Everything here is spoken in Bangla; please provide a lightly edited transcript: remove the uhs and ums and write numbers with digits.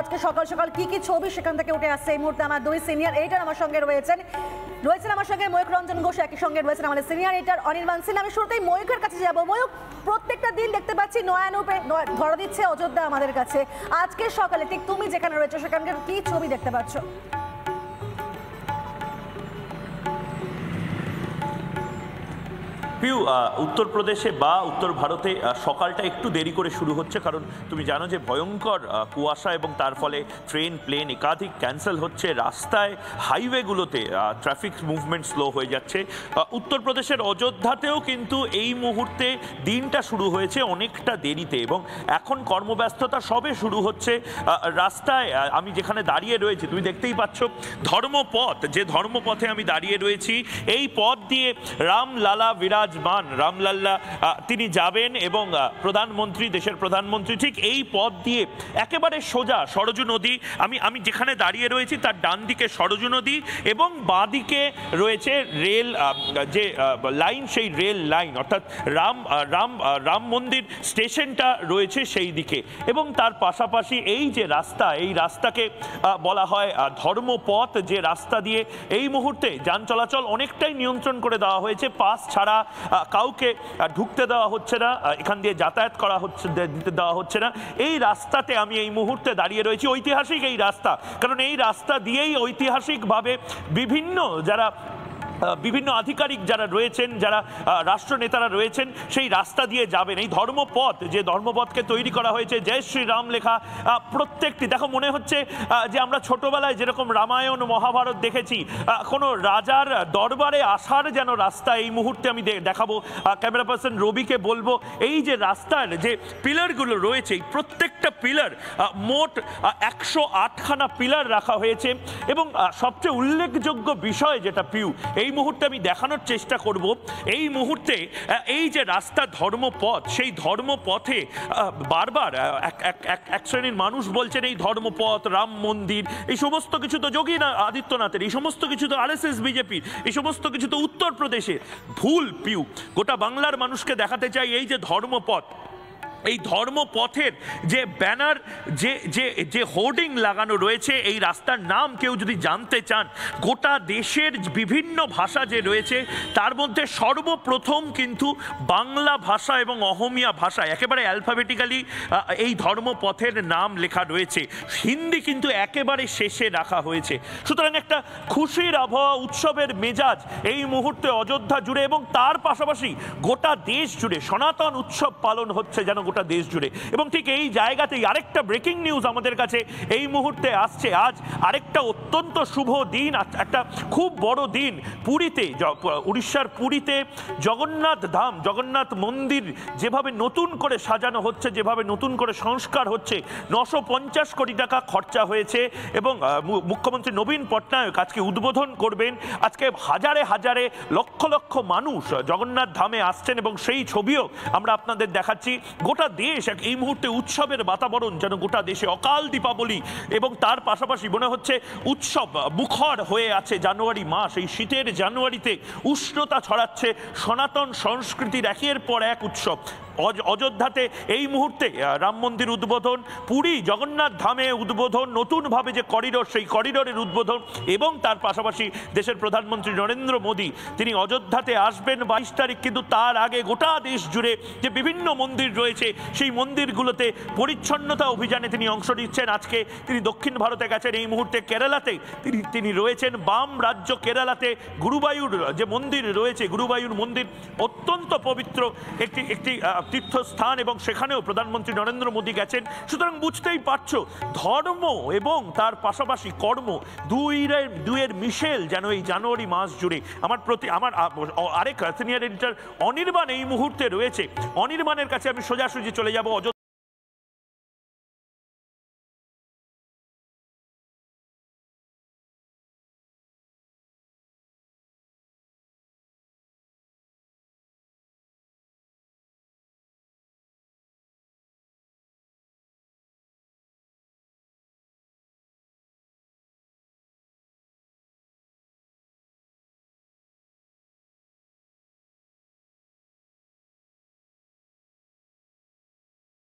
আজকে সকাল সকাল কি ছবি সেখান থেকে উঠে আসছে এই মুহূর্তে আমার দুই সিনিয়র এডিটর আমার সঙ্গে রয়েছেন আমার সঙ্গে ময়ূক রঞ্জন ঘোষ, একই সঙ্গে রয়েছেন আমাদের সিনিয়র এডিটর অনির্বাণ সিং। আমি শুরুতেই ময়ূকের কাছে যাবো। ময়ূক, প্রত্যেকটা দিন দেখতে পাচ্ছি নয়ানুপে ধরা দিচ্ছে অযোধ্যা আমাদের কাছে। আজকে সকালে ঠিক তুমি যেখানে রয়েছো সেখানকার কি ছবি দেখতে পাচ্ছ? উত্তরপ্রদেশে বা উত্তর ভারতে সকালটা একটু দেরি করে শুরু হচ্ছে, কারণ তুমি জানো যে ভয়ঙ্কর কুয়াশা এবং তার ফলে ট্রেন প্লেন একাধিক ক্যান্সেল হচ্ছে। রাস্তায় হাইওয়েগুলোতে ট্রাফিক মুভমেন্ট স্লো হয়ে যাচ্ছে। উত্তরপ্রদেশের অযোধ্যাতেও কিন্তু এই মুহূর্তে দিনটা শুরু হয়েছে অনেকটা দেরিতে এবং এখন কর্মব্যস্ততা সবে শুরু হচ্ছে। রাস্তায় আমি যেখানে দাঁড়িয়ে রয়েছি তুমি দেখতেই পাচ্ছ ধর্মপথ, যে ধর্মপথে আমি দাঁড়িয়ে রয়েছি এই পথ দিয়ে রামলালা রামলাল্লা তিনি যাবেন এবং প্রধানমন্ত্রী, দেশের প্রধানমন্ত্রী ঠিক এই পথ দিয়ে একেবারে সোজা সরজু নদী, আমি যেখানে দাঁড়িয়ে রয়েছি তার ডান দিকে সরজু নদী এবং বাঁ দিকে রয়েছে রেল যে লাইন, সেই রেল লাইন অর্থাৎ রাম মন্দির স্টেশনটা রয়েছে সেই দিকে। এবং তার পাশাপাশি এই যে রাস্তা, এই রাস্তাকে বলা হয় ধর্মপথ, যে রাস্তা দিয়ে এই মুহূর্তে যান চলাচল অনেকটাই নিয়ন্ত্রণ করে দেওয়া হয়েছে। পাস ছাড়া কাউকে ঢুকতে দেওয়া হচ্ছে না, এখান দিয়ে যাতায়াত করা হচ্ছে দিতে দেওয়া হচ্ছে না। এই রাস্তাতে আমি এই মুহূর্তে দাঁড়িয়ে রয়েছি, ঐতিহাসিক এই রাস্তা, কারণ এই রাস্তা দিয়েই ঐতিহাসিকভাবে বিভিন্ন আধিকারিক যারা রয়েছেন, যারা রাষ্ট্রনেতারা রয়েছেন সেই রাস্তা দিয়ে যাবেন। এই ধর্মপথ, যে ধর্মপথকে তৈরি করা হয়েছে জয় শ্রীরাম লেখা, প্রত্যেকটি দেখো মনে হচ্ছে যে আমরা ছোটবেলায় যেরকম রামায়ণ মহাভারত দেখেছি, কোনো রাজার দরবারে আসার যেন রাস্তা এই মুহূর্তে আমি দেখাবো। ক্যামেরা পার্সন রবিকে বলবো এই যে রাস্তার যে পিলারগুলো রয়েছে, এই প্রত্যেকটা পিলার মোট 108খানা পিলার রাখা হয়েছে। এবং সবচেয়ে উল্লেখযোগ্য বিষয় যেটা পিউ এই মুহূর্তে আমি দেখানোর চেষ্টা করব, এই মুহূর্তে এই যে রাস্তা ধর্মপথ, সেই ধর্মপথে বারবার এক শ্রেণীর মানুষ বলছেন এই ধর্মপথ, রাম মন্দির, এই সমস্ত কিছু তো যোগী আদিত্যনাথের, এই সমস্ত কিছু তো আরএসএস বিজেপির, এই সমস্ত কিছু তো উত্তরপ্রদেশের। ভুল পিউ, গোটা বাংলার মানুষকে দেখাতে চাই এই যে ধর্মপথ, এই ধর্মপথের যে ব্যানার, যে হোর্ডিং লাগানো রয়েছে, এই রাস্তার নাম কেউ যদি জানতে চান, গোটা দেশের বিভিন্ন ভাষা যে রয়েছে তার মধ্যে সর্বপ্রথম কিন্তু বাংলা ভাষা এবং অহমিয়া ভাষায় একেবারে অ্যালফাবেটিক্যালি এই ধর্মপথের নাম লেখা রয়েছে। হিন্দি কিন্তু একেবারে শেষে রাখা হয়েছে। সুতরাং একটা খুশির আবহাওয়া, উৎসবের মেজাজ এই মুহূর্তে অযোধ্যা জুড়ে এবং তার পাশাপাশি গোটা দেশ জুড়ে সনাতন উৎসব পালন হচ্ছে যেন গোটা দেশ জুড়ে। এবং ঠিক এই জায়গাতেই আরেকটা ব্রেকিং নিউজ আমাদের কাছে এই মুহূর্তে আসছে। আজ আরেকটা অত্যন্ত শুভ দিন, একটা খুব বড় দিন। পুরীতে, উড়িষ্যার পুরীতে জগন্নাথ ধাম, জগন্নাথ মন্দির যেভাবে নতুন করে সাজানো হচ্ছে, যেভাবে নতুন করে সংস্কার হচ্ছে, 950 কোটি টাকা খরচা হয়েছে এবং মুখ্যমন্ত্রী নবীন পটনায়ক আজকে উদ্বোধন করবেন। আজকে হাজারে হাজারে লক্ষ লক্ষ মানুষ জগন্নাথ ধামে আসছেন এবং সেই ছবিও আমরা আপনাদের দেখাচ্ছি। গোটা দেশ এই মুহূর্তে উৎসবের বাতাবরণ, যেন গোটা দেশে অকাল দীপাবলি এবং তার পাশাপাশি মনে হচ্ছে উৎসব মুখর হয়ে আছে জানুয়ারি মাস। এই শীতের জানুয়ারিতে উষ্ণতা ছড়াচ্ছে, সনাতন সংস্কৃতির একের পর এক উৎসব। অযোধ্যাতে এই মুহূর্তে রাম মন্দির উদ্বোধন, পুরী জগন্নাথ ধামে উদ্বোধন, নতুনভাবে যে করিডোর সেই করিডোরের উদ্বোধন এবং তার পাশাপাশি দেশের প্রধানমন্ত্রী নরেন্দ্র মোদী তিনি অযোধ্যাতে আসবেন 22 তারিখ। কিন্তু তার আগে গোটা দেশ জুড়ে যে বিভিন্ন মন্দির রয়েছে সেই মন্দিরগুলোতে পরিচ্ছন্নতা অভিযানে তিনি অংশ নিচ্ছেন। আজকে তিনি দক্ষিণ ভারতে গেছেন, এই মুহূর্তে কেরালাতে তিনি রয়েছেন। বাম রাজ্য কেরালাতে গুরুবায়ুর যে মন্দির রয়েছে, গুরুবায়ুর মন্দির অত্যন্ত পবিত্র একটি তীর্থস্থান এবং সেখানেও প্রধানমন্ত্রী নরেন্দ্র মোদী গেছেন। সুতরাং বুঝতেই পারছো ধর্ম এবং তার পাশাপাশি কর্ম দুইয়ের মিশেল যেন এই জানুয়ারি মাস জুড়ে। আমার আরেক সিনিয়র এডিটর অনির্বাণ এই মুহূর্তে রয়েছে, অনির্বাণের কাছে আমি সোজাসুজি চলে যাব।